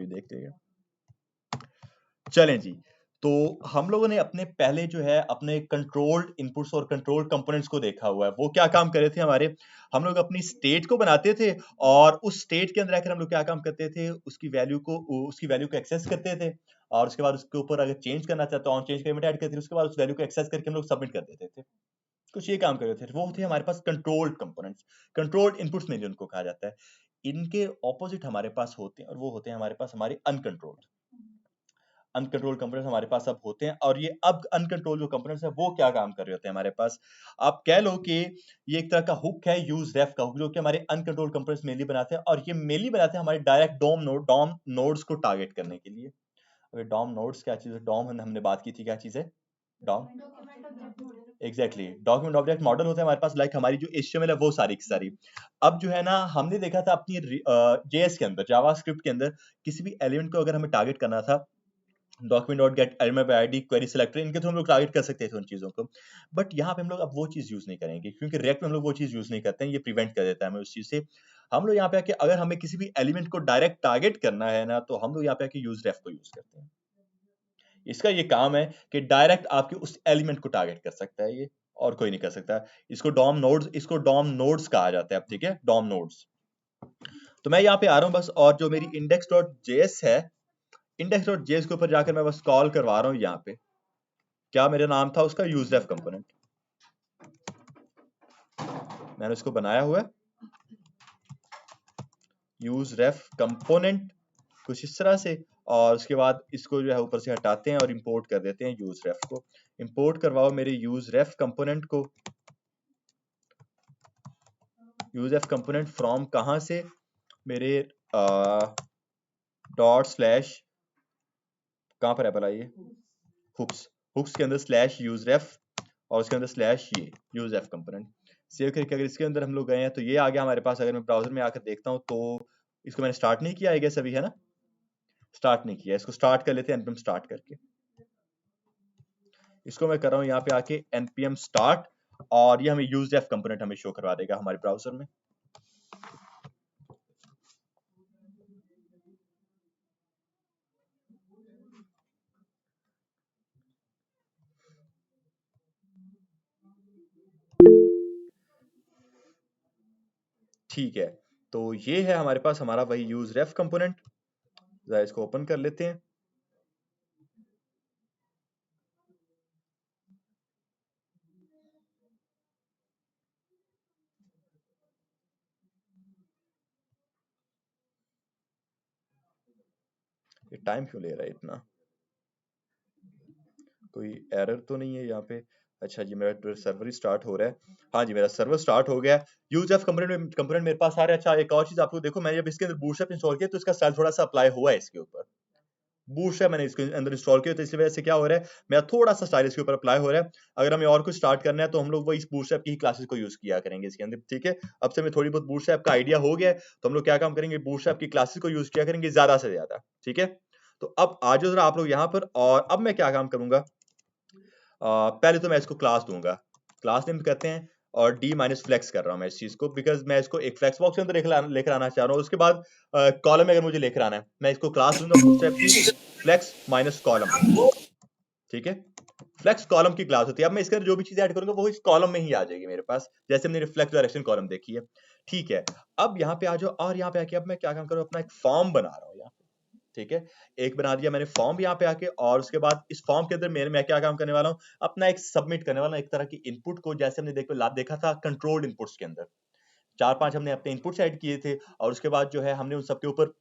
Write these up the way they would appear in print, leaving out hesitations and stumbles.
भी देख लेगा। चलें जी, तो हम लोगों ने अपने पहले जो है अपने कंट्रोल्ड इनपुट्स और कंट्रोल्ड कंपोनेंट्स को देखा हुआ है। वो क्या काम कर रहे थे हमारे, हम लोग अपनी स्टेट को बनाते थे और उस स्टेट के अंदर आकर हम लोग क्या काम करते थे, उसकी वैल्यू को एक्सेस करते थे और उसके बाद उसके ऊपर अगर चेंज करना चाहते ऑन चेंज पेमेंट ऐड करते थे, उसके बाद उस वैल्यू को एक्सेस करके हम लोग सबमिट कर देते थे। कुछ ये काम कर रहे थे, वो थे हमारे पास कंट्रोल्ड कंपोनेंट्स। कंट्रोल्ड इनपुट्स में उनको कहा जाता है। इनके ऑपोजिट हमारे पास होते हैं और वो होते हैं हमारे पास हमारे अनकंट्रोल्ड कंपोनेंट्स हमारे पास अब होते हैं। और ये अब अनकंट्रोल्ड जो कंपोनेंट्स है वो क्या काम कर रहे होते हैं हमारे पास, आप कह लो कि ये एक तरह का हुक है, यूज रेफ का हुक, जो कि हमारे अनकंट्रोल्ड कंपोनेंट्स मेनली बनाते हैं और ये मेनली बनाते हैं हमारे डायरेक्ट डॉम नोड्स को टारगेट करने के लिए। अगर डॉम नोड्स क्या चीज है, डॉम हमने बात की थी, क्या चीज है DOM? Exactly, document object model होता है हमारे पास, लाइक हमारी जो HTML है वो सारी की सारी। अब जो है ना, हमने देखा था अपनी JS के अंदर, जावास्क्रिप्ट के अंदर, किसी भी एलिमेंट को अगर हमें टारगेट करना था, document dot gate element by ID query selector, इनके थ्रू हम लोग टारगेट कर सकते थे उन चीजों को। बट यहाँ पे हम लोग अब वो चीज यूज नहीं करेंगे, क्योंकि रिएक्ट में हम लोग वो चीज यूज नहीं करते हैं, ये प्रिवेंट कर देता है हमें उस चीज से। हम लोग यहाँ पे आके अगर हमें किसी भी एलिमेंट को डायरेक्ट टारगेट करना है ना, तो हम लोग यहाँ पे आके यूज रेफ को यूज करते हैं। इसका ये काम है कि डायरेक्ट आपके उस एलिमेंट को टारगेट कर सकता है ये, और कोई नहीं कर सकता। इसको डॉम नोड्स कहा जाता है, ठीक है, डॉम नोड्स। तो मैं यहाँ पे आ रहा हूँ बस, और जो मेरी index.js है, index.js के ऊपर जाकर मैं बस कॉल करवा रहा हूँ यहाँ पे, क्या मेरा नाम था उसका, यूजरेफ कंपोनेंट। मैंने उसको बनाया हुआ है यूजरेफ कंपोनेंट कुछ इस तरह से, और उसके बाद इसको जो है ऊपर से हटाते हैं और इंपोर्ट कर देते हैं यूजरेफ को। इंपोर्ट करवाओ मेरे यूजरेफ कंपोनेंट को। यूजरेफ कंपोनेंट फ्रॉम कहां से, मेरे डॉट स्लैश, कहां पर है भला ये, हुक्स के अंदर स्लैश यूजरेफ, और उसके अंदर स्लैश ये यूजरेफ कंपोनेंट। सेव करके अगर इसके अंदर हम लोग गए हैं तो ये आ गया हमारे पास। अगर मैं ब्राउजर में आकर देखता हूं तो इसको मैंने स्टार्ट नहीं किया, आई गेस अभी, है ना, स्टार्ट नहीं किया। इसको स्टार्ट कर लेते हैं npm स्टार्ट करके। इसको मैं कर रहा हूं यहाँ पे आके npm स्टार्ट, और ये हमें यूजरेफ कंपोनेंट हमें शो करवा देगा हमारे ब्राउजर में। ठीक है, तो ये है हमारे पास हमारा वही यूजरेफ कंपोनेंट। जरा इसको ओपन कर लेते हैं। ये टाइम क्यों ले रहा है इतना, कोई एरर तो नहीं है यहाँ पे? अच्छा जी, मेरा सर्वर ही स्टार्ट हो रहा है। हाँ जी, मेरा सर्वर स्टार्ट हो गया। यूजरेफ कंपोनेंट मेरे पास आ रहा है। अच्छा, एक और चीज आप लोग देखो, मैंने जब इसके अंदर बूटस्ट्रैप इंस्टॉल किया तो इसका स्टाइल थोड़ा सा अप्लाई हुआ है इसके ऊपर। बूटस्ट्रैप मैंने इसके अंदर इंस्टॉल किया तो इस वजह से क्या हो रहा है, मेरा थोड़ा सा स्टाइल इसके ऊपर अप्लाई हो रहा है। अगर हमें और कुछ स्टार्ट करना है तो हम लोग वही इस बूटस्ट्रैप की ही क्लासेस को यूज किया करेंगे इसके अंदर, ठीक है। अब से हमें थोड़ी बहुत बूटस्ट्रैप का आइडिया हो गया है, तो हम लोग क्या काम करेंगे, बूटस्ट्रैप की क्लासेस को यूज किया करेंगे ज्यादा से ज्यादा, ठीक है। तो अब आ जाओ जरा आप लोग यहाँ पर, और अब मैं क्या काम करूंगा, पहले तो मैं इसको क्लास दूंगा, क्लास नेम कहते हैं, और d माइनस फ्लेक्स कर रहा हूं मैं इस चीज को, बिकॉज मैं इसको एक फ्लेक्स बॉक्स के अंदर लेकर आना चाह रहा हूं। उसके बाद कॉलम में अगर मुझे लेकर आना है, मैं इसको क्लास दूंगा बूटस्ट्रैप की फ्लेक्स माइनस कॉलम, ठीक है। फ्लेक्स कॉलम की क्लास होती है। अब मैं इसके अंदर जो भी चीज ऐड करूंगा वो इस कॉलम में ही आ जाएगी मेरे पास, जैसे हमने रिफ्लेक्ट डायरेक्शन कॉलम देखी है, ठीक है। अब यहाँ पे आ जाओ, और यहाँ पे आके अब मैं क्या काम करूँ, अपना एक फॉर्म बना रहा हूँ यहाँ, ठीक है। एक बना दिया मैंने फॉर्म यहाँ पे आके, और उसके बाद इस फॉर्म के अंदर मैं क्या काम करने वाला हूँ, अपना एक सबमिट करने वाला, एक तरह की इनपुट को, जैसे हमने देखा था कंट्रोल्ड इनपुट्स के अंदर 4-5 हमने अपने इनपुट्स ऐड किए थे, और उसके बाद जो है हमने उन सबके ऊपर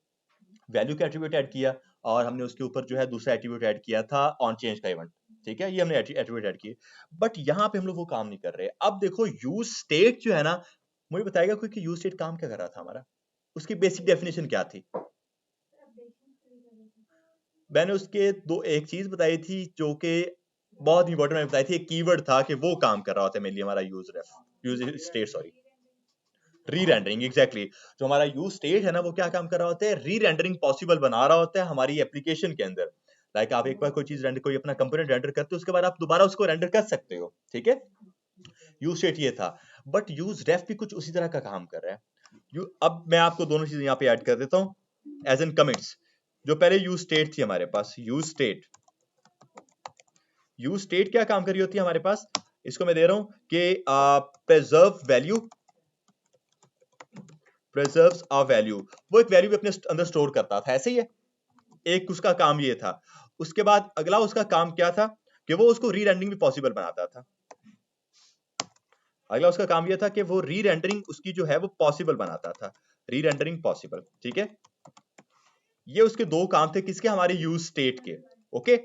वैल्यू का एट्रीब्यूट ऐड किया, और हमने उसके ऊपर जो है दूसरा एट्रीब्यूट ऐड किया था ऑन चेंज का इवेंट, ठीक है। ये हमने एट्रीब्यूट ऐड किए, बट यहाँ पे हम लोग वो काम नहीं कर रहे। अब देखो यूज स्टेट जो है ना, मुझे बताएगा कोई कि यूज स्टेट काम क्या कर रहा था हमारा, उसकी बेसिक डेफिनेशन क्या थी? मैंने उसके दो एक चीज बताई थी जो कि बहुत इंपॉर्टेंट, मैंने बताई थी, एक कीवर्ड था कि वो काम कर रहा होता है मेरे लिए हमारा यूज स्टेट, सॉरी, री रेंडरिंग, एग्जैक्टली। जो हमारा यूज स्टेट है ना, वो क्या काम कर रहा होता है, री रेंडरिंग पॉसिबल बना रहा होता है हमारी एप्लीकेशन के अंदर। लाइक आप एक बार कोई चीज रेंडर, कोई अपना कंपोनेंट रेंडर करते हो, उसके बाद आप दोबारा उसको रेंडर कर सकते हो, ठीक है। यूज स्टेट ये था, बट यूज रेफ भी कुछ उसी तरह का काम कर रहा है। अब मैं आपको दोनों चीजें यहाँ पे ऐड कर देता हूँ एज एन कमिट्स। जो पहले यूज स्टेट थी हमारे पास, यूज स्टेट क्या काम कर रही होती है हमारे पास, इसको मैं दे रहा हूं कि प्रेजर्व वैल्यू, प्रेजर्व्स अ वैल्यू, वो एक वैल्यू भी अपने अंदर स्टोर करता था, ऐसे ही है, एक उसका काम ये था। उसके बाद अगला उसका काम क्या था कि वो उसको री रेंडरिंग भी पॉसिबल बनाता था। अगला उसका काम यह था कि वो री रेंडरिंग उसकी जो है वो पॉसिबल बनाता था, री रेंडरिंग पॉसिबल, ठीक है। ये उसके दो काम थे, किसके, हमारे यूज स्टेट के। ओके,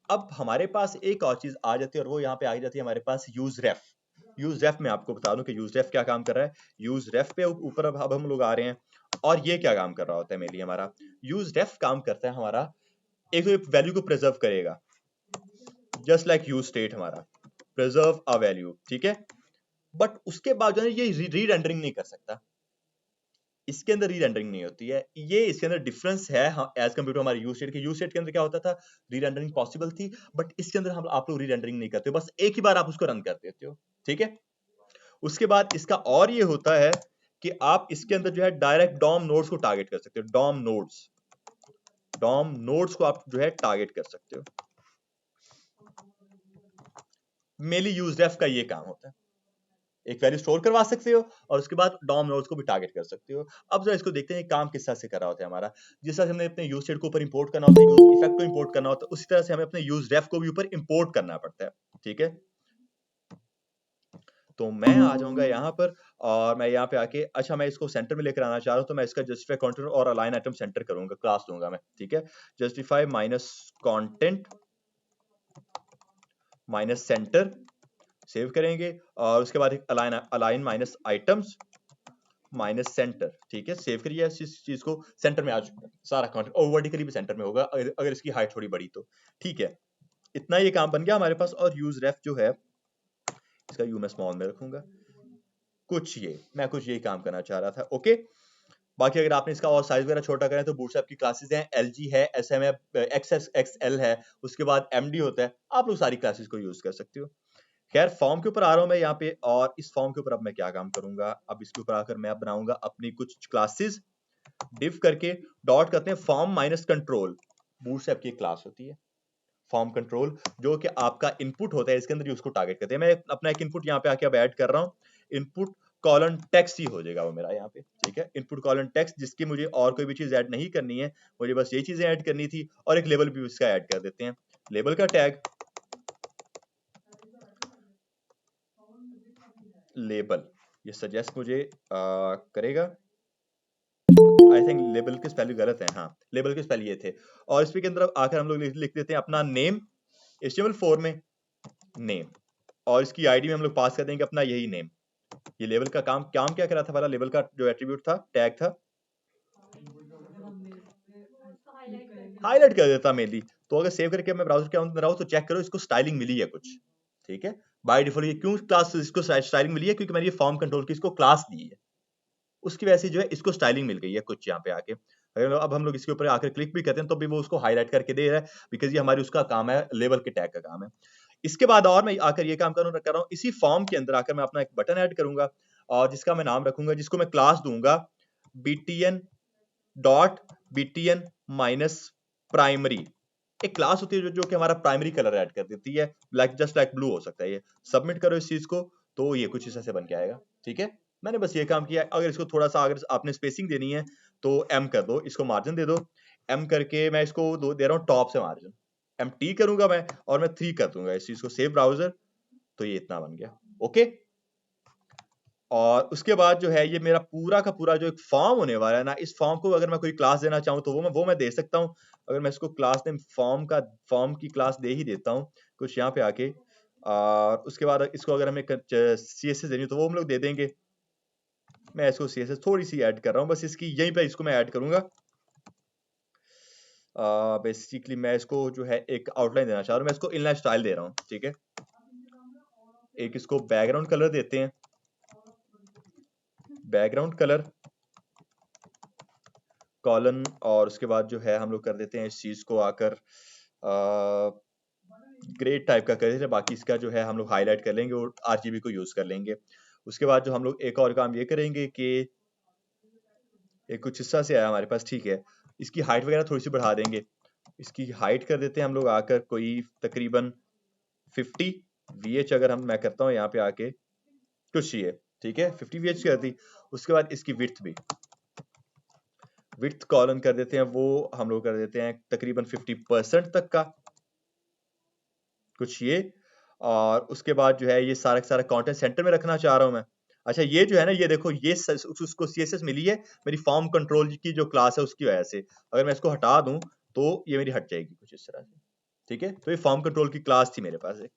अब हमारे पास एक और चीज आ जाती है और वो यहाँ पे आ जाती है हमारे पास यूज रेफ। यूज रेफ मैं आपको बता दूं कि यूज रेफ क्या काम कर रहा है। यूज रेफ पे ऊपर अब हम लोग आ रहे हैं, और ये क्या काम कर रहा होता है मेरे लिए, हमारा यूज रेफ काम करता है हमारा एक वैल्यू को प्रिजर्व करेगा, जस्ट लाइक यूज स्टेट हमारा प्रिजर्व अ वैल्यू, ठीक है। बट उसके बाद जो है ये री रेंडरिंग नहीं कर सकता, इसके अंदर री रेंडरिंग नहीं होती है, ये इसके अंदर डिफरेंस है एज कम्पेयर टू हमारे यूज स्टेट के। यूज स्टेट के अंदर क्या होता था, री रेंडरिंग पॉसिबल थी, बट इसके अंदर हम आप लोग री रेंडरिंग नहीं करते हो, बस एक ही बार आप उसको रन कर देते हो, ठीक है। उसके बाद इसका और ये होता है कि आप इसके अंदर जो है डायरेक्ट डॉम नोड्स को टारगेट कर सकते हो, डॉम नोड्स को आप जो है टारगेट कर सकते हो। मेनली यूज रेफ का ये काम होता है, एक वैल्यू स्टोर करवा सकते हो और उसके बाद डॉम नोड्स को भी टारगेट कर सकते हो। अब जरा इसको देखते हैं काम किस तरह से कर रहा होता है हमारा। जिस तरह से हमने अपने यूज स्टेट को ऊपर इंपोर्ट करना होता है, यूज इफेक्ट को इंपोर्ट करना होता है, उसी तरह से हमें अपने यूज रेफ को भी ऊपर इंपोर्ट करना पड़ता है, ठीक है। तो मैं आ जाऊंगा यहाँ पर और मैं यहाँ पे आके, अच्छा मैं इसको सेंटर में लेकर आना चाह रहा हूँ, तो मैं इसका जस्टिफाई कंटेंट और अलाइन आइटम सेंटर करूंगा, क्लास दूंगा मैं, ठीक है। Justify minus content minus centre, save करेंगे, और उसके बाद एक align minus items minus centre, ठीक है। सेव करिए इस चीज को, सेंटर में आ चुका है सारा कंटेंट, और वर्टिकली भी सेंटर में होगा अगर इसकी हाइट थोड़ी बड़ी तो, ठीक है। इतना ये काम बन गया हमारे पास। और यूज रेफ जो है इसका यू मैं स्मॉल में रखूंगा, कुछ ये मैं कुछ यही काम करना चाह रहा था, ओके। बाकी अगर आपने इसका और साइज वगैरह छोटा करें तो बूटस्ट्रैप की क्लासेस हैं, LG है, SM है, XS XL है, उसके बाद MD होता है, आप लोग सारी क्लासेस को यूज कर सकते हो। खैर फॉर्म के ऊपर आ रहा हूं मैं यहाँ पे, और इस फॉर्म के ऊपर अब मैं क्या काम करूंगा, अब इसके ऊपर आकर मैं बनाऊंगा अपनी कुछ क्लासेस, डिफ करके डॉट करते हैं फॉर्म माइनस कंट्रोल, बूटस्ट्रैप की क्लास होती है फॉर्म कंट्रोल, जो कि आपका इनपुट होता है, इसके अंदर ही उसको टारगेट करते हैं। मैं अपना एक इनपुट यहाँ पे आके अब ऐड कर रहा हूँ, इनपुट कॉलन टेक्स्ट ही हो जाएगा वो मेरा यहाँ पे, ठीक है। इनपुट कॉलन टेक्स्ट, जिसकी मुझे और कोई भी चीज ऐड नहीं करनी है, मुझे बस यही चीजें ऐड करनी थी, और एक लेबल भी इसका ऐड कर देते हैं, लेबल का टैग लेबल, ये सजेस्ट मुझे करेगा, आई थिंक लेबल के स्पेलिंग गलत है, हाँ लेबल के स्पेल ये थे। और इसके अंदर आकर हम लोग लिख देते हैं अपना नेम, HTML4 में नेम, और इसकी आईडी में हम लोग पास कर देंगे अपना यही नेम। ये लेबल का काम काम क्या करा था, वाला लेबल का जो एट्रीब्यूट था, टैग था, हाईलाइट कर देता मेनली। तो अगर सेव करके मैं ब्राउजर के अंदर आऊं तो चेक करो इसको स्टाइलिंग मिली है कुछ, ठीक है। बाय डिफॉल्ट ये क्यों क्लास इसको स्टाइलिंग मिली है, क्योंकि मैंने ये फॉर्म कंट्रोल की इसको क्लास दी है, उसकी वजह से जो है इसको स्टाइलिंग मिल गई है कुछ यहाँ पे आके। अगर अब हम लोग इसके ऊपर आकर क्लिक भी करते हैं तो भी वो उसको हाईलाइट करके दे रहा है, बिकॉज ये हमारी उसका काम है, लेबल के टैग का काम है। इसके बाद और मैं आकर ये काम कर रहा हूँ, इसी फॉर्म के अंदर आकर मैं अपना एक बटन ऐड करूंगा, और जिसका मैं नाम रखूंगा, जिसको मैं क्लास दूंगा btn dot btn minus primary. एक क्लास होती है जो कि हमारा प्राइमरी कलर ऐड कर देती है, लाइक जस्ट लाइक ब्लू हो सकता है ये। सबमिट करो इस चीज को, तो ये कुछ इस तरह से बन के आएगा, ठीक है। मैंने बस ये काम किया। अगर इसको थोड़ा सा, अगर आपने स्पेसिंग देनी है तो M कर दो, इसको मार्जिन दे दो, M करके मैं इसको दे रहा हूँ टॉप से मार्जिन, MT करूंगा मैं, और मैं 3 कर दूंगा इस चीज को, सेव ब्राउजर। तो ये इतना बन गया, ओके। और उसके बाद जो है ये मेरा पूरा का पूरा जो एक फॉर्म होने वाला है ना, इस फॉर्म को अगर मैं कोई क्लास देना चाहूँ तो वो मैं दे सकता हूँ। अगर मैं इसको क्लास नेम फॉर्म की क्लास दे ही देता हूँ कुछ यहाँ पे आके, और उसके बाद इसको अगर हमें CSS देनी हो तो वो हम लोग दे देंगे। मैं इसको CSS थोड़ी सी ऐड कर रहा हूँ, बस इसकी यहीं पे इसको मैं ऐड करूंगा। बेसिकली मैं इसको जो है एक आउटलाइन देना चाह रहा हूँ, मैं इसको इनलाइन स्टाइल दे रहा हूँ, ठीक है। एक इसको बैकग्राउंड कलर देते हैं, बैकग्राउंड कलर कॉलन, और उसके बाद जो है हम लोग कर देते हैं इस चीज को आकर ग्रे टाइप का कर देते हैं। बाकी इसका जो है हम लोग हाईलाइट कर लेंगे और RGB को यूज कर लेंगे। उसके बाद जो हम लोग एक और काम ये करेंगे कि एक कुछ हिस्सा से आया हमारे पास, ठीक है। इसकी हाइट वगैरह थोड़ी सी बढ़ा देंगे। इसकी हाइट कर देते हैं हम लोग आकर कोई तकरीबन 50 VH, अगर मैं करता हूँ यहाँ पे आके कुछ ये, ठीक है, 50 VH कर दी। उसके बाद इसकी विड्थ भी, विड्थ कॉलन कर देते हैं, वो हम लोग कर देते हैं तकरीबन 50% तक का कुछ ये। और उसके बाद जो है ये सारा का सारा कंटेंट सेंटर में रखना चाह रहा हूँ मैं। अच्छा, ये जो है ना, ये देखो, ये उसको CSS मिली है मेरी फॉर्म कंट्रोल की जो क्लास है उसकी वजह से। अगर मैं इसको हटा दूं तो ये मेरी हट जाएगी कुछ इस तरह से, ठीक है। तो ये फॉर्म कंट्रोल की क्लास थी मेरे पास एक,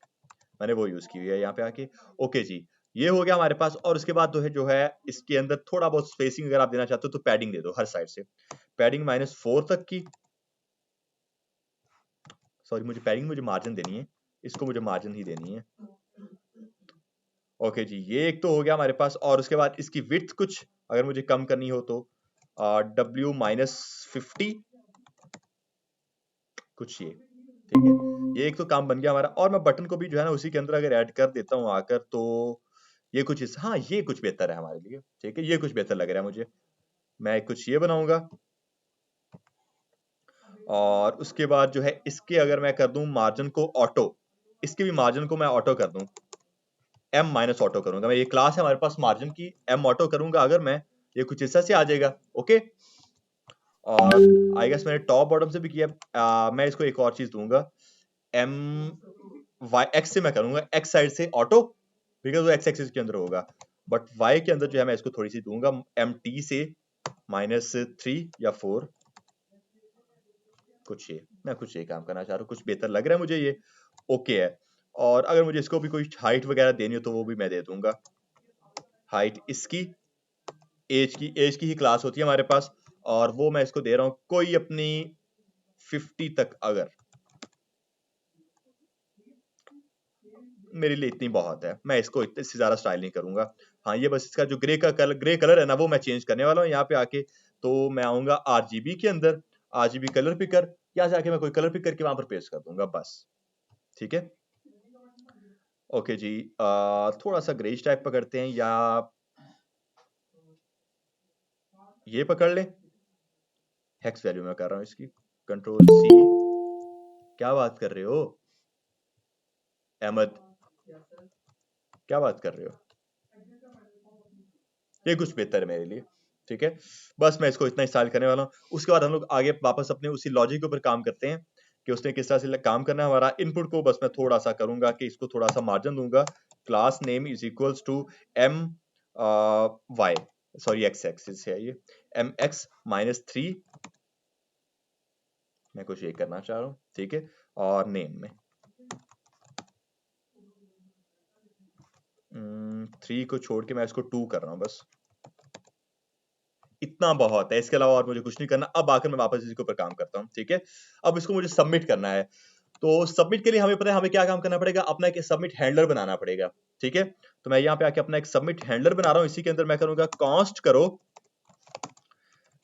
मैंने वो यूज की हुई है यहाँ पे आके। ओके जी, ये हो गया हमारे पास। और उसके बाद जो है इसके अंदर थोड़ा बहुत स्पेसिंग अगर आप देना चाहते हो तो पैडिंग दे दो हर साइड से, पैडिंग -4 तक की। सॉरी, मुझे पैडिंग, मुझे मार्जिन देनी है, इसको मुझे मार्जिन ही देनी है। ओके जी, ये एक तो हो गया हमारे पास। और उसके बाद इसकी विड्थ कुछ अगर मुझे कम करनी हो तो W-50 कुछ ये, ठीक है। ये एक तो काम बन गया हमारा। और मैं बटन को भी जो है ना उसी के अंदर अगर ऐड कर देता हूँ आकर, तो ये कुछ हाँ, ये कुछ बेहतर है हमारे लिए, ठीक है, ये कुछ बेहतर लग रहा है मुझे। मैं कुछ ये बनाऊंगा। और उसके बाद जो है इसके अगर मैं कर दूं मार्जिन को ऑटो, इसके भी मार्जिन को मैं ऑटो कर दूं, M- ऑटो करूंगा मैं। ये क्लास है हमारे पास मार्जिन की, M ऑटो करूंगा अगर मैं, ये कुछ हिस्सा से आ जाएगा। ओके। और आई गेस मैंने टॉप बॉटम से भी किया। मैं इसको एक और चीज दूंगा, X से मैं करूंगा, X साइड से ऑटो, बिकॉज वो X एक्सिस के अंदर होगा। बट Y के अंदर जो है मैं इसको थोड़ी सी दूंगा MT से -3 या 4 कुछ ये। मैं कुछ ये काम करना चाह रहा हूँ, कुछ बेहतर लग रहा है मुझे ये। ओके है। और अगर मुझे इसको भी कोई हाइट वगैरह देनी हो तो वो भी मैं दे दूंगा। हाइट इसकी एज की ही क्लास होती है हमारे पास, और वो मैं इसको दे रहा हूं कोई अपनी 50 तक। अगर मेरे लिए इतनी बहुत है, मैं इसको इससे ज्यादा स्टाइल नहीं करूंगा। हाँ, ये बस इसका जो ग्रे कलर है ना, वो मैं चेंज करने वाला हूँ यहाँ पे आके। तो मैं आऊंगा RGB के अंदर, RGB कलर पिकर, या जाके मैं कोई कलर पिक करके वहां पर पेस्ट कर दूंगा बस, ठीक है। ओके जी, थोड़ा सा ग्रेज टाइप पकड़ते हैं, या ये पकड़ ले। हेक्स वैल्यू में कर रहा हूँ इसकी, Ctrl+C। क्या बात कर रहे हो अहमद, क्या बात कर रहे हो? ये कुछ बेहतर है मेरे लिए, ठीक है। बस मैं इसको इतना इस्तेमाल करने वाला हूँ। उसके बाद हम लोग आगे वापस अपने उसी लॉजिक के ऊपर काम करते हैं कि उसने किस तरह से काम करना है। हमारा इनपुट को बस मैं थोड़ा सा करूंगा कि इसको थोड़ा सा मार्जिन दूंगा, class name is equals to M Y, sorry X axis है ये, MX-3, मैं कुछ ये करना चाह रहा हूँ, ठीक है। और नेम में 3 को छोड़ के मैं इसको 2 कर रहा हूँ बस, इतना बहुत है। इसके अलावा और मुझे कुछ नहीं करना। अब आकर मैं वापस इसके ऊपर काम करता हूँ, ठीक है। अब इसको मुझे सबमिट करना है। तो सबमिट के लिए हमें पता है हमें क्या काम करना पड़ेगा, अपना एक सबमिट हैंडलर बनाना पड़ेगा, ठीक है। तो मैं यहाँ पे आके अपना एक सबमिट हैंडलर बना रहा हूँ। इसी के अंदर मैं करूंगा कॉन्स्ट करो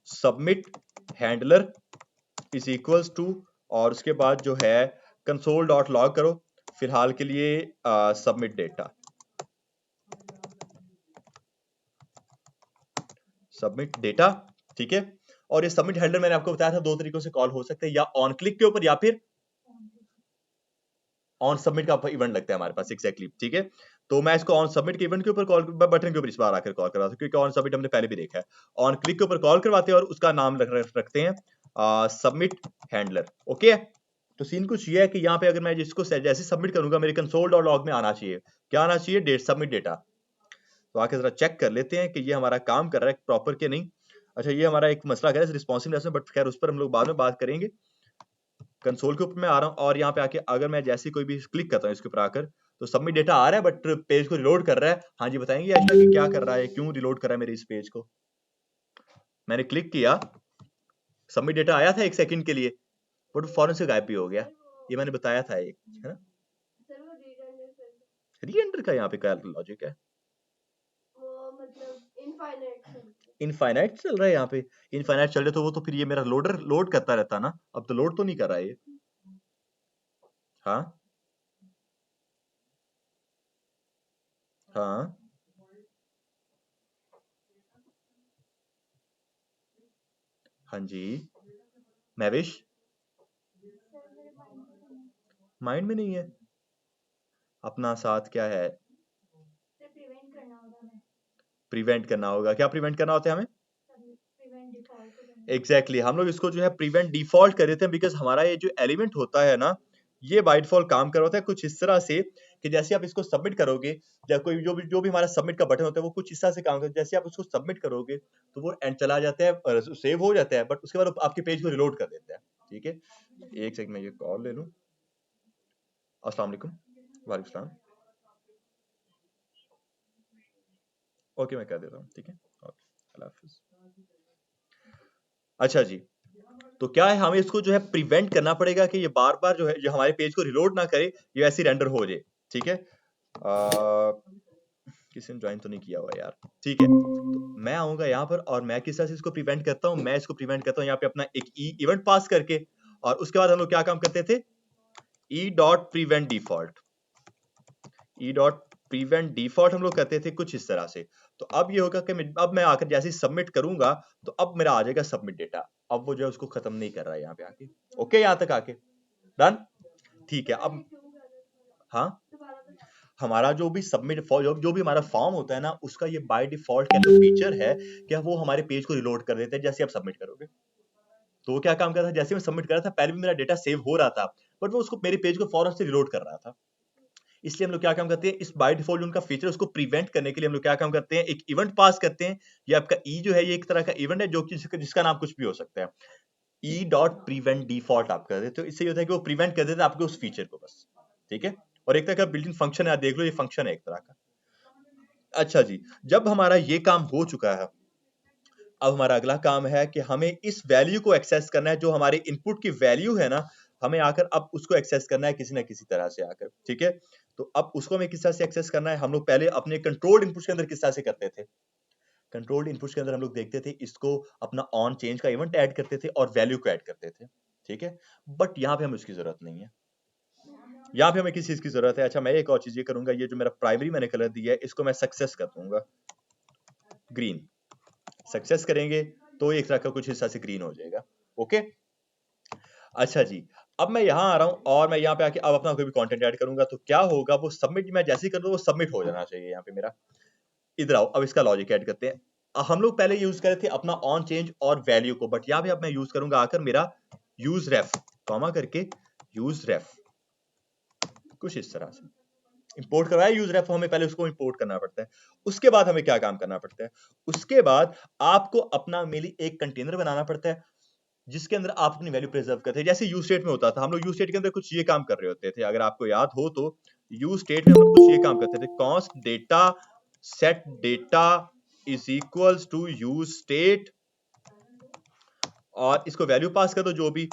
submit handler is equals to, और उसके बाद जो है console.log करो, फिलहाल के लिए सबमिट डेटा, सबमिट डेटा, ठीक है। और ये सबमिट हैंडलर मैंने आपको बताया था दो तरीकों से कॉल हो सकते हैं, या ऑन क्लिक के ऊपर या फिर ऑन सबमिट का इवेंट लगता है हमारे पास, एग्जैक्टली, ठीक है। तो मैं इसको ऑन सबमिट के इवेंट के ऊपर कॉल, बटन के ऊपर इस बार आकर कॉल करवा सकता हूं, क्योंकि ऑन सबमिट हमने पहले भी देखा है। ऑन क्लिक के ऊपर कॉल करवाते हैं और उसका नाम रखते हैं सबमिट हैंडलर। ओके। तो सीन कुछ ये है कि यहाँ पे अगर मैं जिसको जैसे सबमिट करूंगा मेरे console.log में आना चाहिए, क्या आना चाहिए, डेट, सबमिट डेटा। तो आके जरा चेक कर लेते हैं कि ये हमारा काम कर रहा है प्रॉपर के नहीं। अच्छा, ये हमारा एक मसला है रिस्पॉन्सिवनेस में, बट खैर उस पर हम लोग बाद में बात करेंगे। कंसोल के ऊपर मैं आ रहा हूँ, और यहाँ पे आके अगर मैं जैसे कोई भी क्लिक करता हूँ इसके ऊपर आकर, तो सबमिट डेटा आ रहा है, बट पेज को रिलोड कर रहा है। हाँ जी, बताएंगे आशा कि क्या कर रहा है, क्यों रिलोड कर रहा है मेरे इस पेज को। मैंने क्लिक किया, सबमिट डेटा आया था 1 सेकंड के लिए, बट फौरन से गायब भी हो गया। ये मैंने बताया था एक, है ना। री एंटर का यहाँ पे क्या लॉजिक है, इनफाइनाइट चल रहा है यहाँ पे। इनफाइनाइट चल रहा है तो वो तो फिर ये मेरा लोडर लोड करता रहता ना, अब तो लोड तो नहीं कर रहा है ये। हाँ हाँ, हाँ जी महविश, माइंड में नहीं है अपना साथ क्या है, प्रिवेंट करना होगा। क्या प्रिवेंट करना होता है हमें? एग्जैक्टली हम लोग इसको जो है प्रिवेंट डिफॉल्ट कर देते हैं, बिकॉज हमारा ये जो एलिमेंट होता है ना, ये बाय डिफॉल्ट काम कर होता है कुछ इस तरह से कि जैसे आप इसको सबमिट करोगे, या कोई जो भी हमारा सबमिट का बटन होता है वो कुछ इस तरह से काम करता है, जैसे आप उसको सबमिट करोगे तो वो एंड चला जाता है, सेव हो जाता है, बट उसके बाद आपके पेज को रिलोड कर देता है। ठीक है, एक सेकंड में ये कॉल ले लूं। अस्सलाम वालेकुम। वालेकुम सलाम। ओके मैं कर देता हूँ, ठीक है, ओके अल्लाह हाफिज। अच्छा जी, तो क्या है, हमें इसको जो है प्रिवेंट करना पड़ेगा कि ये बार बार जो है जो हमारे पेज को रिलोड ना करे, ये ऐसे रेंडर हो जाए। ठीक है, किसी ने ज्वाइन तो नहीं किया हुआ यार। ठीक है, तो मैं आऊंगा यहाँ पर और मैं किस तरह से इसको प्रिवेंट करता हूँ, मैं इसको प्रिवेंट करता हूँ यहाँ पे अपना एक इवेंट पास करके, और उसके बाद हम लोग क्या काम करते थे, E dot prevent default, E dot prevent default हम लोग करते थे कुछ इस तरह से। तो अब ये होगा कि अब मैं आकर जैसे सबमिट करूंगा तो अब मेरा आ जाएगा सबमिट डेटा, अब वो जो है उसको खत्म नहीं कर रहा है यहाँ पे आके। ओके, यहाँ तक आके डन। ठीक है, अब हाँ, हमारा जो भी सबमिट जो भी हमारा फॉर्म होता है ना, उसका ये बाय डिफॉल्ट का जो फीचर है कि वो हमारे पेज को रिलोड कर देते हैं जैसे आप सबमिट करोगे। तो वो क्या काम कर रहा था, जैसे मैं सबमिट कर रहा था पहले भी मेरा डेटा सेव हो रहा था, बट वो उसको मेरे पेज को फौरन से रिलोड कर रहा था। इसलिए हम लोग क्या काम करते हैं, इस बाय डिफॉल्ट उनका फीचर उसको प्रिवेंट करने के लिए हम लोग क्या काम करते हैं, एक इवेंट पास करते हैं। ये आपका ई जो है ये एक तरह का इवेंट है जो कि जिसका नाम कुछ भी हो सकता है, ई डॉट प्रिवेंट डिफॉल्ट आप कर देते हो। इससे ये होता है कि वो प्रिवेंट कर देता है आपके उस फीचर को बस। ठीक है, और एक तरह का बिल्ट इन फंक्शन है, देख लो ये फंक्शन है एक तरह का। अच्छा जी, जब हमारा ये काम हो चुका है, अब हमारा अगला काम है कि हमें इस वैल्यू को एक्सेस करना है, जो हमारे इनपुट की वैल्यू है ना, हमें आकर अब उसको एक्सेस करना है किसी ना किसी तरह से आकर। ठीक है, तो अब उसको हमें किस तरह से एक्सेस करना है, हम लोग पहले अपने कंट्रोल्ड इनपुट के अंदर किस तरह से करते थे। कंट्रोल्ड इनपुट के अंदर हम लोग देखते थे, इसको अपना ऑन चेंज का इवेंट ऐड करते थे और वैल्यू को ऐड करते थे। ठीक है, बट यहाँ पे हमें उसकी जरूरत नहीं है। यहाँ पे हमें किस चीज की जरूरत है, अच्छा मैं एक और चीज ये करूंगा, ये जो मेरा प्राइमरी मैंने कलर दिया है इसको मैं सक्सेस कर दूंगा ग्रीन। सक्सेस करेंगे तो एक तरह का कुछ हिस्सा से ग्रीन हो जाएगा। ओके, अच्छा जी, अब मैं यहाँ आ रहा हूँ और मैं यहाँ पे आके अब अपना कोई भी कंटेंट ऐड करूंगा तो क्या होगा, वो सबमिट मैं जैसे ही कर दूँ वो सबमिट हो जाना चाहिए यहाँ पे मेरा। इधर आओ, अब इसका लॉजिक ऐड करते हैं। हम लोग पहले यूज कर रहे थे अपना ऑन चेंज और वैल्यू को, बट यहाँ पे अब मैं यूज करूंगा आकर मेरा यूज रेफ, कॉमा करके यूज रेफ, कुछ इस तरह से इंपोर्ट करवाया यूज रेफ, हमें पहले उसको इंपोर्ट करना पड़ता है। उसके बाद हमें क्या काम करना पड़ता है, उसके बाद आपको अपना मेनली एक कंटेनर बनाना पड़ता है जिसके अंदर आप अपनी वैल्यू प्रिजर्व करते हैं। जैसे यूज स्टेट में होता था, हम लोग यूज स्टेट के अंदर कुछ ये काम कर रहे होते थे, अगर आपको याद हो तो यूज स्टेट में हम लोग कुछ ये काम करते थे, const data set data is equals to use state, और इसको वैल्यू पास कर दो जो भी।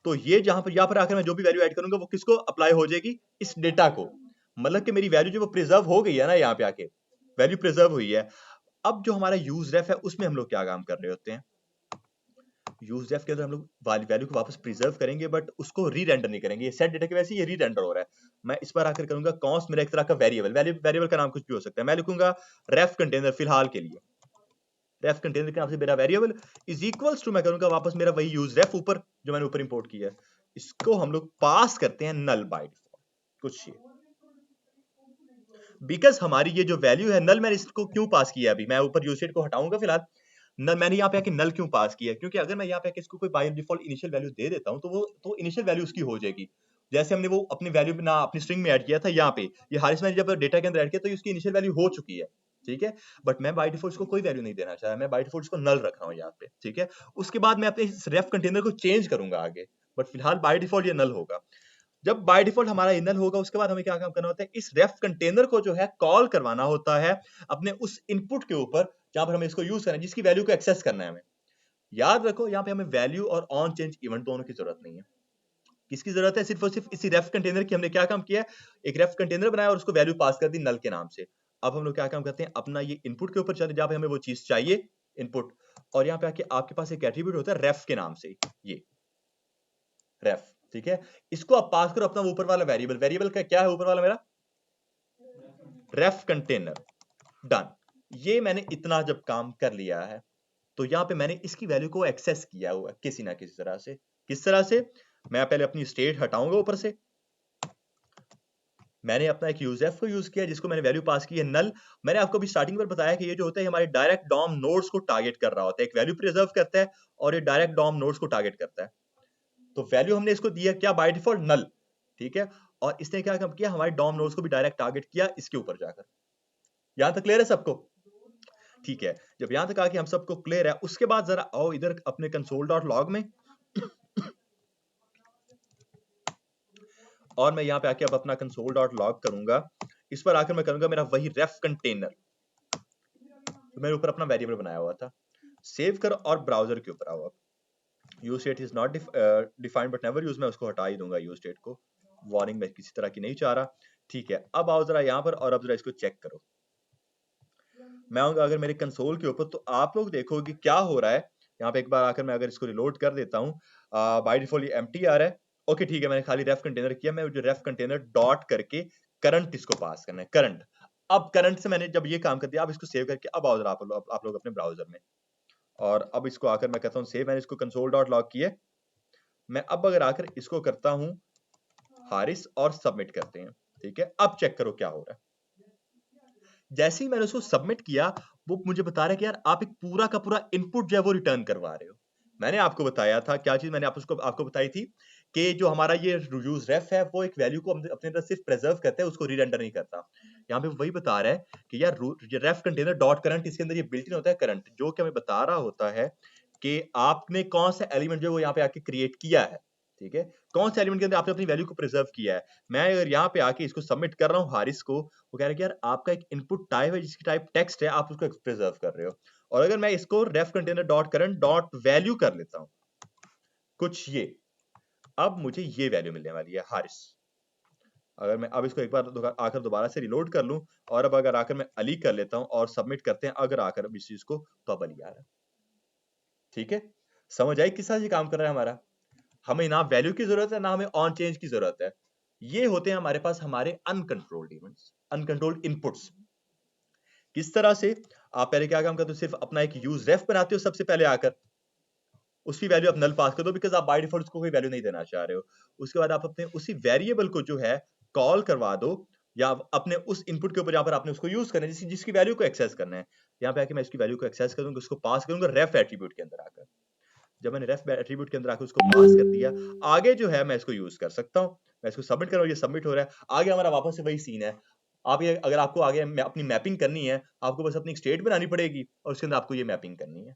तो ये जहां पर यहाँ पर आकर मैं जो भी वैल्यू ऐड करूंगा वो किसको अप्लाई हो जाएगी, इस डेटा को। मतलब कि मेरी वैल्यू जो वो प्रिजर्व हो गई है ना, यहाँ पे आके वैल्यू प्रिजर्व हुई है। अब जो हमारा यूज रेफ है उसमें हम लोग क्या काम कर रहे होते हैं, यूज रेफ के अंदर हम लोग वैल्यू को वापस प्रिजर्व करेंगे बट उसको री रेंडर नहीं करेंगे। ये सेट डेटा की वजह से ये री रेंडर हो रहा है। मैं इस बार आकर करूंगा कॉन्स्ट, मेरा एक तरह का वेरिएबल, वेरिएबल का नाम कुछ भी हो सकता है, मैं लिखूंगा रेफ कंटेनर फिलहाल के लिए। रेफ कंटेनर के नाम से मेरा वेरिएबल इज इक्वल्स टू, मैं करूंगा वापस मेरा वही यूज रेफ ऊपर जो मैंने ऊपर इंपोर्ट किया है, इसको हम लोग पास करते हैं नल बाय डिफॉल्ट कुछ ये। बिकॉज हमारी ये जो वैल्यू है नल, मैंने इसको क्यों पास किया, अभी मैं ऊपर यूज स्टेट को हटाऊंगा फिलहाल। नल मैंने यहाँ पे आके नल क्यों पास किया, क्योंकि अगर मैं यहाँ पे आके इसको कोई बाय डिफॉल्ट इनिशियल वैल्यू दे देता हूँ तो वो तो इनिशियल वैल्यू उसकी हो जाएगी। जैसे हमने वो अपनी वैल्यू ना अपनी स्ट्रिंग में ऐड किया था, यहाँ पे ये हारिस मैंने जब डेटा के अंदर ऐड किया तो उसकी इनिशियल वैल्यू हो चुकी है। ठीक है, बट मैं बाय डिफॉल्ट इसको कोई वैल्यू नहीं देना चाह रहा, मैं बाय डिफॉल्ट इसको नल रख रहा हूँ यहाँ पे। ठीक है, उसके बाद मैं अपने इस रेफ कंटेनर को चेंज करूंगा आगे, बट फिलहाल बाय डिफॉल्ट ये नल होगा। जब बाय डिफॉल्ट हमारा इनल होगा उसके बाद हमें क्या काम करना होता है, इस रेफ कंटेनर को जो है कॉल करवाना होता है अपने उस इनपुट के ऊपर जहां पर हमें इसको यूज करना है, जिसकी वैल्यू को एक्सेस करना है हमें। याद रखो यहाँ पे हमें वैल्यू और ऑन चेंज इवेंट दोनों की जरूरत नहीं है। किसकी जरूरत है, सिर्फ और सिर्फ इसी रेफ कंटेनर की। हमने क्या काम किया, एक रेफ कंटेनर बनाया और उसको वैल्यू पास कर दी नल के नाम से। अब हम लोग क्या काम करते हैं, अपना ये इनपुट के ऊपर चले जहां पे हमें वो चीज चाहिए इनपुट, और यहाँ पे आके आपके पास एक एट्रीब्यूट होता है रेफ के नाम से, ये रेफ। ठीक है, इसको आप पास करो अपना ऊपर वाला वेरिएबल, वेरिएबल का क्या है ऊपर वाला मेरा रेफ कंटेनर। डन, ये मैंने इतना जब काम कर लिया है तो यहाँ पे मैंने इसकी वैल्यू को एक्सेस किया हुआ किसी ना किसी तरह से। किस तरह से? मैं पहले अपनी स्टेट हटाऊंगा ऊपर से, मैंने अपना एक यूजएफ को यूज किया जिसको मैंने वैल्यू पास की है नल। मैंने आपको भी स्टार्टिंग में बताया कि ये जो होता है हमारे डायरेक्ट डॉम नोड्स को टारगेट कर रहा होता है, एक वैल्यू प्रिजर्व करता है और ये डायरेक्ट डॉम नोड्स को टारगेट करता है। तो वैल्यू हमने इसको दिया क्या? बाय डिफॉल्ट नल, ठीक है। और इसने क्या काम किया? हमारे डॉम नोड्स को भी डायरेक्ट टारगेट किया इसके ऊपर जाकर। यहां तक क्लियर है सबको? ठीक है, जब यहां तक आके हम सबको क्लियर है, उसके बाद जरा आओ इधर अपने कंसोल डॉट लॉग में और मैं यहाँ पे आके अब अपना कंसोल डॉट लॉग करूंगा। इस पर आकर मैं करूंगा मेरा वही रेफ कंटेनर तो मेरे ऊपर अपना वेरिएबल बनाया हुआ था। सेव करो और ब्राउजर के ऊपर आओ। अब use state is not defined but never use, मैं उसको हटा ही दूंगा यूज स्टेट को, वार्निंग मैं किसी तरह की नहीं चाह रहा। ठीक है, अब आओ जरा यहाँ पर और अब जरा इसको चेक करो। मैं आऊंगा अगर मेरे कंसोल के ऊपर तो आप लोग देखोगे क्या हो रहा है। यहाँ पे एक बार आकर मैं अगर इसको रिलोड कर देता हूँ, बाय डिफॉल्ट ये एम्प्टी आ रहा है। ओके ठीक है, मैंने खाली रेफ कंटेनर किया, मैं जो रेफ कंटेनर डॉट करके करंट इसको पास करना है, करंट। अब करंट से मैंने जब ये काम कर दिया, अब इसको सेव करके अब आओ जरा आप लोग अपने ब्राउजर में, और अब इसको आकर मैं कहता हूँ सेव। मैंने इसको कंसोल डॉट लॉग किए। मैं अब अगर आकर इसको करता हूँ हारिस और सबमिट करते हैं, ठीक है। अब चेक करो क्या हो रहा है। जैसे ही मैंने उसको सबमिट किया, वो मुझे बता रहा है कि यार आप एक पूरा का पूरा इनपुट जो है वो रिटर्न करवा रहे हो। मैंने आपको बताया था क्या चीज मैंने आपको बताई थी कि जो हमारा ये यूज रेफ है वो एक वैल्यू को अपने अंदर सिर्फ प्रिजर्व करता है, उसको रीरेंडर नहीं करता। यहाँ पे वही बता रहा है कि यार रेफ कंटेनर डॉट करंट, इसके अंदर ये बिल्ट इन होता है करंट, जो कि हमें बता रहा होता है कि आपने कौन सा एलिमेंट जो है वो यहाँ पे आके क्रिएट किया है, ठीक है। कौन से एलिमेंट के अंदर आपने अपनी वैल्यू को प्रिजर्व किया है। मैं अगर यहाँ पे आके इसको सबमिट कर रहा हूँ हारिस को, वो कह रहा है कि यार आपका एक इनपुट टाइप है जिसकी टाइप टेक्स्ट है, आप उसको प्रिजर्व कर रहे हो। और अगर मैं इसको ref container dot current dot value कर लेता हूँ कुछ ये, अब मुझे ये वैल्यू मिलने वाली है हारिस। अगर मैं अब इसको एक बार आकर दोबारा से रिलोड कर लूं और अब अगर आकर मैं अली कर लेता हूं और सबमिट करते हैं अगर आकर अब इस चीज को, तो अब अली आ रहा है। ठीक है, समझ आई किस तरह से काम कर रहा है हमारा। हमें ना वैल्यू की जरूरत है ना हमें ऑन चेंज की जरूरत है। ये होते हैं हमारे पास हमारे अनकंट्रोल्ड इवेंट्स, अनकंट्रोल्ड इनपुट्स। किस तरह से? आप पहले क्या काम करते हो, सिर्फ अपना एक यूज रेफ बनाते हो सबसे पहले आकर, उसकी वैल्यू आप नल पास कर दो बिकॉज आप बाय डिफॉल्ट उसको कोई वैल्यू नहीं देना चाह रहे हो। उसके बाद आप अपने उसी वेरिएबल को जो है कॉल करवा दो, या अपने उस इनपुट के ऊपर जहां पर आपने उसको यूज करना है, जिसकी वैल्यू को एक्सेस करना है। यहाँ पे आके मैं इसकी वैल्यू को एक्सेस करूंगा, उसको पास करूंगा रेफ एट्रीब्यूट के अंदर आकर। जब मैंने रेफ एट्रीब्यूट के अंदर आकर उसको पास कर दिया, आगे जो है मैं इसको यूज कर सकता हूँ। मैं इसको सबमिट कर रहा हूँ, ये सबमिट हो रहा है। आगे हमारा वापस से वही सीन है। आप ये अगर आपको आगे अपनी मैपिंग करनी है, आपको बस अपनी स्टेट बनानी पड़ेगी और उसके अंदर आपको ये मैपिंग करनी है।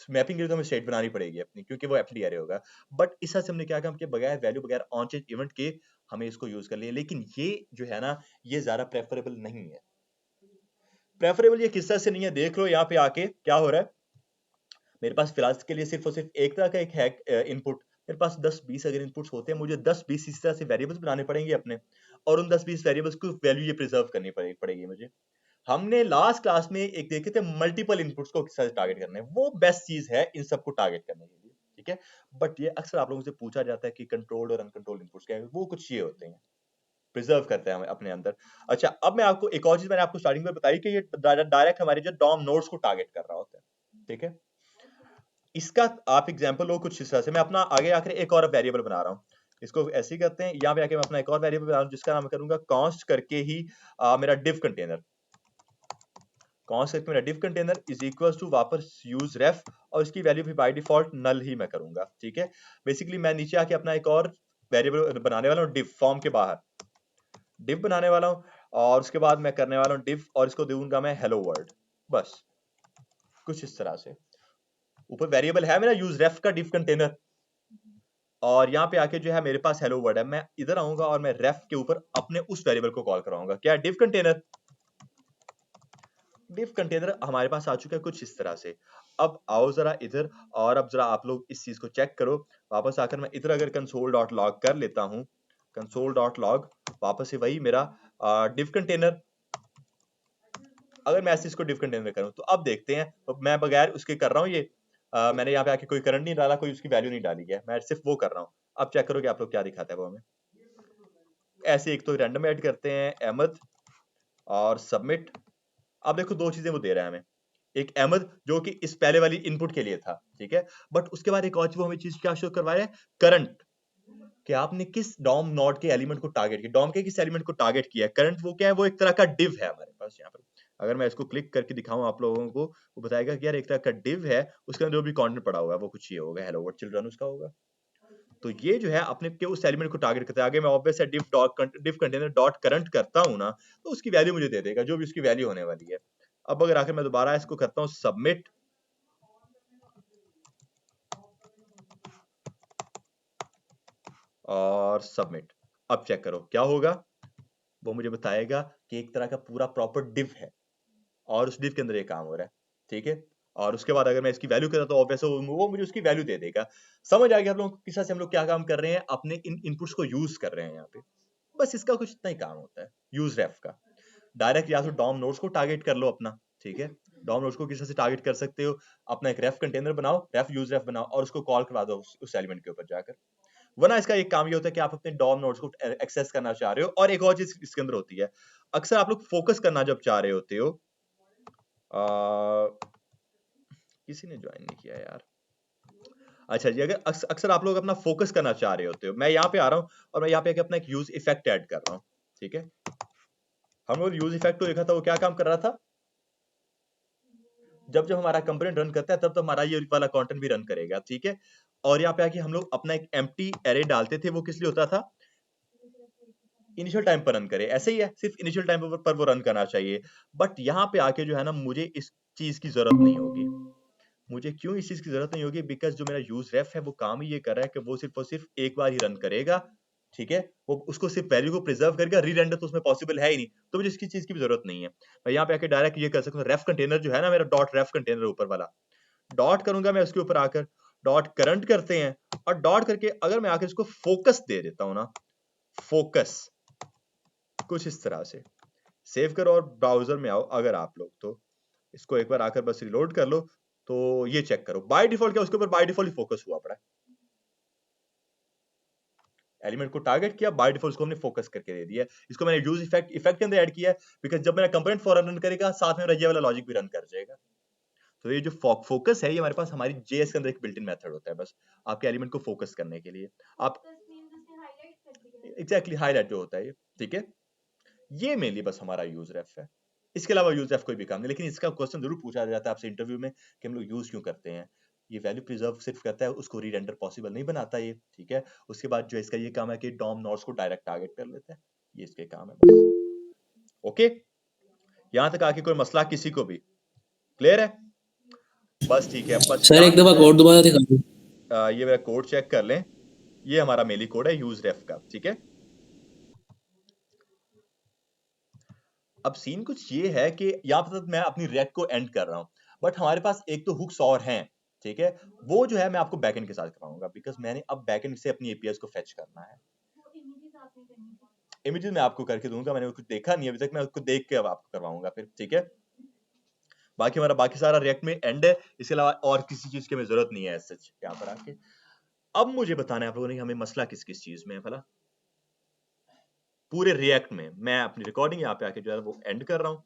मैपिंग के लिए तो हमें स्टेट बनानी पड़ेगी अपनी, क्योंकि वो एफडी एरे होगा। बट इस तरह से हमने क्या काम किया, बगैर वैल्यू बगैर ऑन चेंज इवेंट के हमें इसको यूज कर लिया। लेकिन ये जो है ना, ये ज्यादा प्रेफरेबल नहीं है। प्रेफरेबल ये किस तरह से नहीं है, देख लो यहाँ पे आके क्या हो रहा है। मेरे पास फिलहाल के लिए सिर्फ और सिर्फ एक तरह का एक है इनपुट। मेरे पास 10-20 अगर इनपुट्स होते हैं, मुझे 10-20 इस तरह से वेरिएबल्स बनाने पड़ेंगे अपने, और उन 10-20 वेरिएबल्स को वैल्यू ये प्रिजर्व करनी पड़ेगी मुझे। हमने लास्ट क्लास में एक देखे थे मल्टीपल इनपुट्स को किस तरह से टारगेट करना है, वो बेस्ट चीज है इन सबको टारगेट करने के लिए, ठीक है। बट ये अक्सर आप लोगों से पूछा जाता है कि कंट्रोल्ड और अनकंट्रोल्ड इनपुट्स क्या है, वो कुछ ये होते हैं, प्रिजर्व करते हैं हमें अपने अंदर। अच्छा, अब मैं आपको एक और चीज मैंने आपको स्टार्टिंग में बताई कि ये डायरेक्ट हमारे जो डॉम नोड्स को टारगेट कर रहा होता है, ठीक है। इसका आप एग्जांपल लो कुछ इस तरह से। मैं अपना आगे आकर एक और वेरिएबल बना रहा हूँ, इसको ऐसे ही करते हैं। यहाँ पे आके मैं अपना एक और वेरिएबल बना रहा हूँ जिसका नाम मैं करूंगा कॉन्स्ट करके ही मेरा डिव कंटेनर। कॉन्स्ट मेरा div container is equal to वापस यूज रेफ, और इसकी वैल्यू भी बाय डिफॉल्ट नल ही मैं करूंगा, ठीक है। बेसिकली मैं नीचे आके अपना एक और वेरिएबल बनाने वाला हूँ डिव फॉर्म के बाहर, डिव बनाने वाला हूँ। और उसके बाद मैं करने वाला हूँ डिव, और इसको दूंगा मैं हेलो वर्ल्ड, बस कुछ इस तरह से। ऊपर वेरिएबल है मेरा यूज रेफ का डिव कंटेनर, और यहाँ पे आके जो है मेरे पास हेलो वर्ल्ड है। मैं इधर आऊंगा और मैं रेफ के ऊपर अपने उस वेरिएबल को कॉल कराऊंगा, क्या? Div container. डिव कंटेनर हमारे पास आ चुका है कुछ इस तरह से। अब आओ जरा इधर, और अब जरा आप लोग इस चीज को चेक करो। वापस आकर मैं इधर अगर कंसोल डॉट लॉग कर लेता हूं, कंसोल डॉट लॉग वापस से वही मेरा डिव कंटेनर। अगर मैं ऐसे इसको डिव कंटेनर करूं तो अब देखते हैं, तो मैं बगैर उसके कर रहा हूं ये। मैंने यहाँ पे आके कोई करंट नहीं डाला, कोई उसकी वैल्यू नहीं डाली है, मैं सिर्फ वो कर रहा हूँ। अब चेक करोगे आप लोग क्या दिखाता है वो हमें। ऐसे एक तो रैंडम ऐड करते हैं अहमद और सबमिट। अब देखो दो चीजें वो दे रहा है हमें, एक अहमद जो कि इस पहले वाली इनपुट के लिए था, ठीक है। बट उसके बाद एक और वो हमें चीज क्या शो करवा रहा है, करंट, कि आपने किस डॉम नोड के एलिमेंट को टारगेट किया, डॉम के किस एलिमेंट को टारगेट किया है। करंट वो क्या है, वो एक तरह का डिव है हमारे पास यहाँ पर। अगर मैं इसको क्लिक करके दिखाऊं आप लोगों को, वो बताएगा कि यार एक तरह का डिव है, उसके अंदर जो भी कंटेंट पड़ा हुआ है वो कुछ ये होगा, हेलो वर्ल्ड चिल्ड्रन उसका होगा। तो ये जो है अपने के उस एलिमेंट को टारगेट करता है। आगे मैं ऑब्वियस है div कंटेनर डॉट करंट करता हूं ना, तो उसकी वैल्यू मुझे दे देगा जो भी उसकी वैल्यू होने वाली है। अब अगर आकर मैं दोबारा इसको करता हूं सबमिट, और सबमिट, अब चेक करो क्या होगा। वो मुझे बताएगा कि एक तरह का पूरा प्रॉपर डिव है और उस डिव के अंदर ये काम हो रहा है, ठीक है। और उसके बाद अगर मैं इसकी वैल्यू करता तो ऑब्वियस वो मुझे उसकी वैल्यू दे देगा। समझ आ गया आप लोगों को किस तरह से हम लोग क्या काम कर रहे हैं, अपने इन इनपुट्स को यूज कर रहे हैं यहाँ पे। बस इसका कुछ इतना ही काम होता है यूज रेफ का। डायरेक्ट या तो डॉम नोड्स को टारगेट कर लो अपना, ठीक है। डॉम नोड्स को किस तरह से टारगेट कर सकते हो, अपना एक रेफ कंटेनर बनाओ, रेफ यूज रेफ बनाओ और उसको कॉल करवा दो उस एलिमेंट के ऊपर जाकर। वरना इसका एक काम ये होता है कि आप अपने डॉम नोड्स को एक्सेस करना चाह रहे हो। और एक और चीज इसके अंदर होती है, अक्सर आप लोग फोकस करना जब चाह रहे होते हो, किसी ने ज्वाइन नहीं किया यार। अच्छा जी, अगर अक्सर आप लोग अपना फोकस करना चाह रहे होते हो, मैं यहाँ पे आ रहा हूँ और मैं यहाँ पे अपना एक यूज इफेक्ट ऐड कर रहा हूँ, ठीक है। हम लोग यूज इफेक्ट को देखा था, वो क्या काम कर रहा था, जब जब हमारा कंपोनेंट रन करता है तब तब हमारा ये वाला कंटेंट भी रन करेगा, ठीक है। और यहाँ पे आके हम लोग अपना एक एम्प्टी एरे डालते थे, वो किस लिए होता था, इनिशियल टाइम पर रन करे, ऐसे ही है, सिर्फ इनिशियल टाइम पर वो रन करना चाहिए। बट यहाँ पे आके जो है ना, मुझे इस चीज की जरूरत नहीं होगी। मुझे क्यों इस चीज की जरूरत नहीं होगी, बिकॉज जो मेरा यूज रेफ है वो काम ही ये कर रहा है कि वो सिर्फ और सिर्फ एक बार ही रन करेगा, ठीक है। वो उसको सिर्फ वैल्यू को प्रिजर्व करेगा, री रेंडर तो उसमें पॉसिबल है ही नहीं, तो मुझे इसकी चीज की भी जरूरत नहीं है। मैं यहाँ पे आके डायरेक्ट ये कर सकता हूँ, रेफ कंटेनर जो है ना मेरा, डॉट रेफ कंटेनर ऊपर वाला, डॉट करूंगा मैं उसके ऊपर आकर, डॉट करंट करते हैं, और डॉट करके अगर मैं आकर इसको फोकस दे देता हूँ ना, फोकस कुछ इस तरह से, सेव करो और ब्राउजर में आओ अगर आप लोग, तो इसको एक बार आकर बस रिलोड कर लो, तो ये चेक करो बाय डिफॉल्ट क्या उसके ऊपर बाय डिफॉल्ट फोकस हुआ पड़ा है। एलिमेंट को टारगेट किया, बाय डिफॉल्ट उसको हमने फोकस करके दे दिया। इसको मैंने यूज इफेक्ट के अंदर ऐड किया है, बिकॉज जब मेरा कंपोनेंट फॉरन रन करेगा साथ में मेरा ये वाला लॉजिक भी रन कर जाएगा। तो ये जो फोकस है, ये हमारे पास हमारी जेएस के अंदर एक बिल्ट इन मेथड होता है, बस आपके एलिमेंट को फोकस करने के लिए। आप एग्जैक्टली हाईलाइट जो होता है ये, ठीक है। ये मेनली बस हमारा यूज रेफ है, इसके अलावा यूज रेफ कोई भी काम नहीं। लेकिन इसका क्वेश्चन जरूर पूछा जाता है आपसे इंटरव्यू में कि हम लोग यूज क्यों करते हैं। ये वैल्यू प्रिजर्व सिर्फ करता है, उसको री रेंडर पॉसिबल नहीं बनाता ये, ठीक है। उसके बाद जो इसका ये काम है कि डॉम नोड्स को डायरेक्ट टारगेट कर लेता है, ये इसके काम है बस। ओके, यहां तक आके कोई मसला किसी को भी क्लियर है? बस ठीक है, बस सर एक दफा कोड दोबारा दिखा दो। ये मेरा कोड चेक कर लें, ये हमारा मेनली कोड है यूज रेफ का, ठीक है। अब सीन कुछ ये है कि यहाँ पर मैं अपनी रिएक्ट को एंड कर रहा हूँ, बट हमारे पास एक तो हुक्स और हैं, ठीक है। वो जो है मैं आपको बैकएंड के साथ कराऊंगा, बिकॉज मैंने अब बैकएंड से अपनी एपीआईज को फेच करना है। इमेजेस मैं आपको करके दूंगा, मैंने कुछ देखा नहीं अभी तक, मैं उसको देख के अब आपको करवाऊंगा फिर, ठीक है। बाकी हमारा बाकी सारा रिएक्ट में एंड है, इसके अलावा और किसी चीज की हमें जरूरत नहीं है सच यहाँ पर आके। अब मुझे बताना है आप लोगों ने हमें मसला किस किस चीज में है भला, पूरे रिएक्ट में। मैं अपनी रिकॉर्डिंग यहाँ पे आके जो है वो एंड कर रहा हूँ,